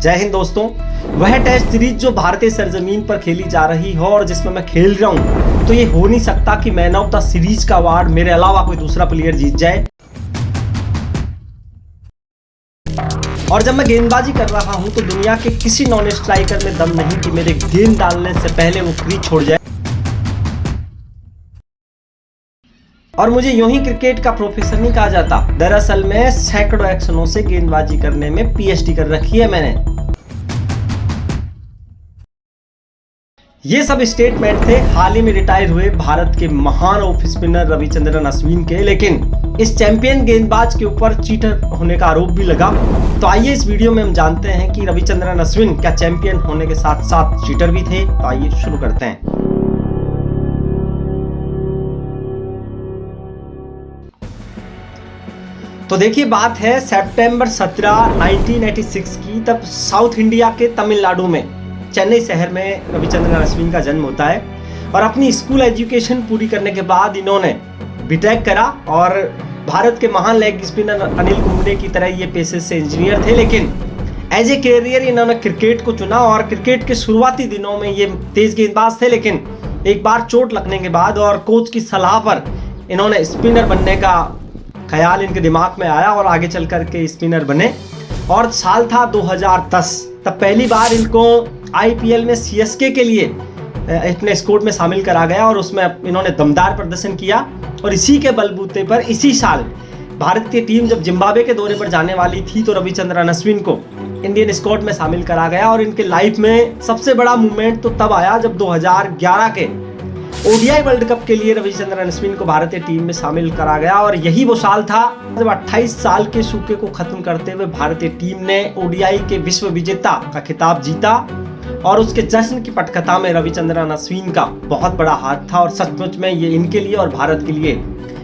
जय हिंद दोस्तों। वह टेस्ट सीरीज जो भारतीय सरजमीन पर खेली जा रही हो और जिसमें मैं खेल रहा हूं, तो ये हो नहीं सकता कि मैन ऑफ द सीरीज का अवार्ड मेरे अलावा कोई दूसरा प्लेयर जीत जाए। और जब मैं गेंदबाजी कर रहा हूं तो दुनिया के किसी नॉन स्ट्राइकर में दम नहीं कि मेरे गेंद डालने से पहले वो क्रीज छोड़ जाए। और मुझे यूं ही क्रिकेट का प्रोफेसर नहीं कहा जाता। दरअसल में सैकड़ों एक्शनों से गेंदबाजी करने में पीएचडी कर रखी है मैंने। ये सब स्टेटमेंट थे हाल ही में रिटायर हुए भारत के महान ऑफ स्पिनर रविचंद्रन अश्विन के, लेकिन इस चैंपियन गेंदबाज के ऊपर चीटर होने का आरोप भी लगा। तो आइए इस वीडियो में हम जानते हैं कि रविचंद्रन अश्विन क्या चैंपियन होने के साथ साथ चीटर भी थे। तो आइए शुरू करते हैं। तो देखिए, बात है सितंबर 17, 1986 की। तब साउथ इंडिया के तमिलनाडु में चेन्नई शहर में रविचंद्रन अश्विन का जन्म होता है। और अपनी स्कूल एजुकेशन पूरी करने के बाद इन्होंने बीटेक करा और भारत के महान लेग स्पिनर अनिल कुंबले की तरह ये पेशे से इंजीनियर थे, लेकिन एज ए कैरियर इन्होंने क्रिकेट को चुना। और क्रिकेट के शुरुआती दिनों में ये तेज गेंदबाज थे, लेकिन एक बार चोट लगने के बाद और कोच की सलाह पर इन्होंने स्पिनर बनने का ख्याल इनके दिमाग में आया और आगे चल कर के स्पिनर बने। और साल था 2010, तब पहली बार इनको आईपीएल में सीएसके के लिए अपने स्क्वाड में शामिल करा गया और उसमें इन्होंने दमदार प्रदर्शन किया। और इसी के बलबूते पर इसी साल भारत की टीम जब जिम्बाब्वे के दौरे पर जाने वाली थी तो रविचंद्रन अश्विन को इंडियन स्क्वाड में शामिल करा गया। और इनके लाइफ में सबसे बड़ा मूवमेंट तो तब आया जब 2011 के ओडीआई वर्ल्ड कप के लिए रविचंद्रन अश्विन को भारतीय टीम में शामिल करा गया। और यही वो साल था जब 28 साल के सूखे को खत्म करते हुए भारतीय टीम ने ओडीआई के विश्व विजेता का खिताब जीता। और उसके जश्न की पटकथा में रविचंद्रन अश्विन का बहुत बड़ा हाथ था और सचमुच में ये इनके लिए और भारत के लिए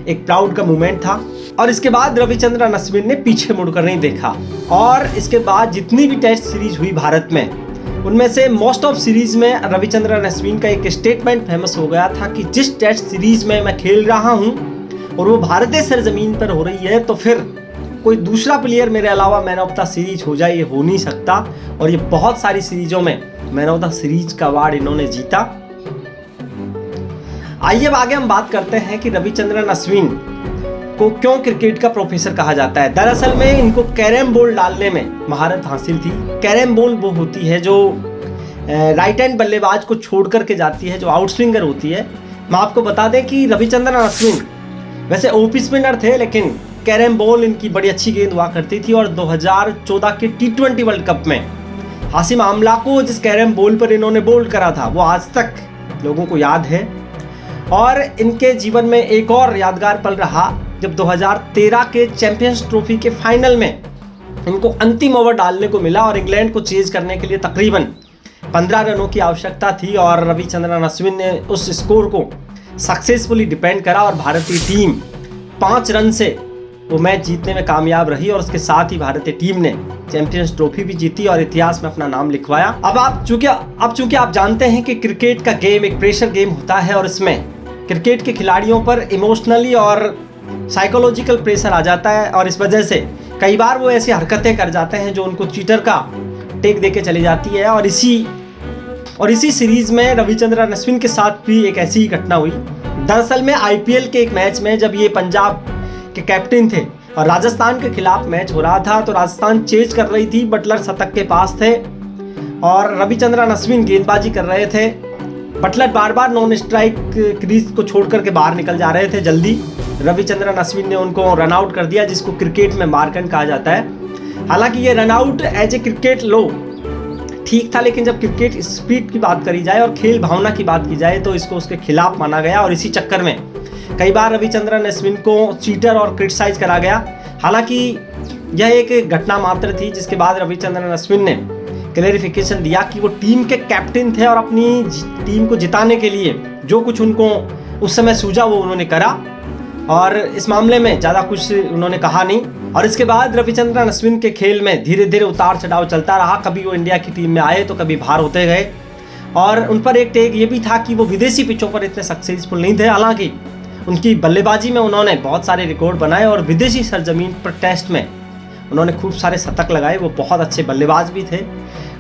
एक प्राउड का मोमेंट था। और इसके बाद रविचंद्रन अश्विन ने पीछे मुड़कर नहीं देखा और इसके बाद जितनी भी टेस्ट सीरीज हुई भारत में, उनमें से मोस्ट ऑफ सीरीज में रविचंद्रन अश्विन का एक स्टेटमेंट फेमस हो गया था कि जिस टेस्ट सीरीज में मैं खेल रहा हूं और वो भारतीय सरजमीन पर हो रही है, तो फिर कोई दूसरा प्लेयर मेरे अलावा मैन ऑफ द सीरीज हो जाए, ये हो नहीं सकता। और ये बहुत सारी सीरीजों में मैन ऑफ द सीरीज का अवार्ड इन्होंने जीता। आइए अब आगे हम बात करते हैं कि रविचंद्रन अश्विन को क्यों क्रिकेट का प्रोफेसर कहा जाता है। दरअसल में इनको कैरम बॉल डालने में महारत हासिल थी। कैरम बॉल वो होती है जो राइट हैंड बल्लेबाज को छोड़ करके जाती है, जो आउटस्विंगर होती है। मैं आपको बता दें कि रविचंद्रन अश्विन वैसे ओपी स्पिनर थे, लेकिन कैरम बॉल इनकी बड़ी अच्छी गेंद हुआ करती थी। और 2014 के T20 वर्ल्ड कप में हाशिम आमला को जिस कैरम बॉल पर इन्होंने बोल्ड करा था वो आज तक लोगों को याद है। और इनके जीवन में एक और यादगार पल रहा जब 2013 के चैंपियंस ट्रॉफी के फाइनल में इनको अंतिम ओवर डालने को मिला और इंग्लैंड को चेज करने के लिए तकरीबन 15 रनों की आवश्यकता थी। और रविचंद्रन अश्विन ने उस स्कोर को सक्सेसफुली डिफेंड करा और भारतीय टीम 5 रन से वो मैच जीतने में कामयाब रही। और उसके साथ ही भारतीय टीम ने चैंपियंस ट्रॉफी भी जीती और इतिहास में अपना नाम लिखवाया। अब चूंकि आप जानते हैं कि क्रिकेट का गेम एक प्रेशर गेम होता है और इसमें क्रिकेट के खिलाड़ियों पर इमोशनली और साइकोलॉजिकल प्रेशर आ जाता है। और इस वजह से कई बार वो ऐसी हरकतें कर जाते हैं जो उनको चीटर का टेक देके चली जाती है। और इसी सीरीज में रविचंद्रन अश्विन के साथ भी एक ऐसी ही घटना हुई। दरअसल में आईपीएल के एक मैच में जब ये पंजाब के कैप्टन थे और राजस्थान के खिलाफ मैच हो रहा था, तो राजस्थान चेज कर रही थी, बटलर शतक के पास थे और रविचंद्रन अश्विन गेंदबाजी कर रहे थे। बटलर बार बार नॉन स्ट्राइक क्रीज को छोड़ करके बाहर निकल जा रहे थे जल्दी। रविचंद्रन अश्विन ने उनको रन आउट कर दिया, जिसको क्रिकेट में मार्कन कहा जाता है। हालांकि ये run out as a cricket law ठीक था, लेकिन जब क्रिकेट स्पीड की बात करी जाए और खेल भावना की बात की जाए तो इसको उसके खिलाफ माना गया। और इसी चक्कर में कई बार रविचंद्रन अश्विन को चीटर और क्रिटिसाइज करा गया। हालांकि यह एक घटना मात्र थी, जिसके बाद रविचंद्रन अश्विन ने क्लैरिफिकेशन दिया कि वो टीम के कैप्टन थे और अपनी टीम को जिताने के लिए जो कुछ उनको उस समय सूझा वो उन्होंने करा। और इस मामले में ज़्यादा कुछ उन्होंने कहा नहीं। और इसके बाद रविचंद्रन अश्विन के खेल में धीरे धीरे उतार चढ़ाव चलता रहा। कभी वो इंडिया की टीम में आए तो कभी बाहर होते गए। और उन पर एक टेक ये भी था कि वो विदेशी पिचों पर इतने सक्सेसफुल नहीं थे। हालांकि उनकी बल्लेबाजी में उन्होंने बहुत सारे रिकॉर्ड बनाए और विदेशी सरजमीन पर टेस्ट में उन्होंने खूब सारे शतक लगाए, वो बहुत अच्छे बल्लेबाज भी थे।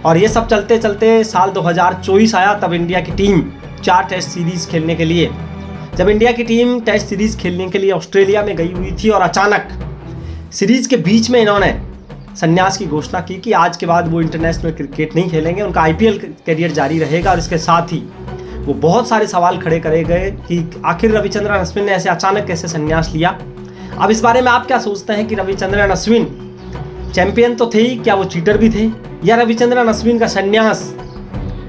और ये सब चलते चलते साल 2024 आया, तब इंडिया की टीम 4 टेस्ट सीरीज़ खेलने के लिए, जब इंडिया की टीम टेस्ट सीरीज़ खेलने के लिए ऑस्ट्रेलिया में गई हुई थी और अचानक सीरीज़ के बीच में इन्होंने संन्यास की घोषणा की कि आज के बाद वो इंटरनेशनल क्रिकेट नहीं खेलेंगे, उनका IPL करियर जारी रहेगा। और इसके साथ ही वो बहुत सारे सवाल खड़े करे गए कि आखिर रविचंद्रन अश्विन ने ऐसे अचानक कैसे संन्यास लिया। अब इस बारे में आप क्या सोचते हैं कि रविचंद्रन अश्विन चैंपियन तो थे ही, क्या वो चीटर भी थे, या रविचंद्रन अश्विन का संन्यास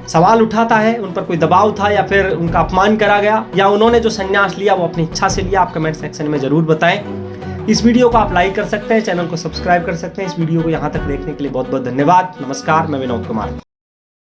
सवाल उठाता है, उन पर कोई दबाव था, या फिर उनका अपमान करा गया, या उन्होंने जो संन्यास लिया वो अपनी इच्छा से लिया? आप कमेंट सेक्शन में ज़रूर बताएं। इस वीडियो को आप लाइक कर सकते हैं, चैनल को सब्सक्राइब कर सकते हैं। इस वीडियो को यहाँ तक देखने के लिए बहुत बहुत धन्यवाद। नमस्कार, मैं विनोद कुमार।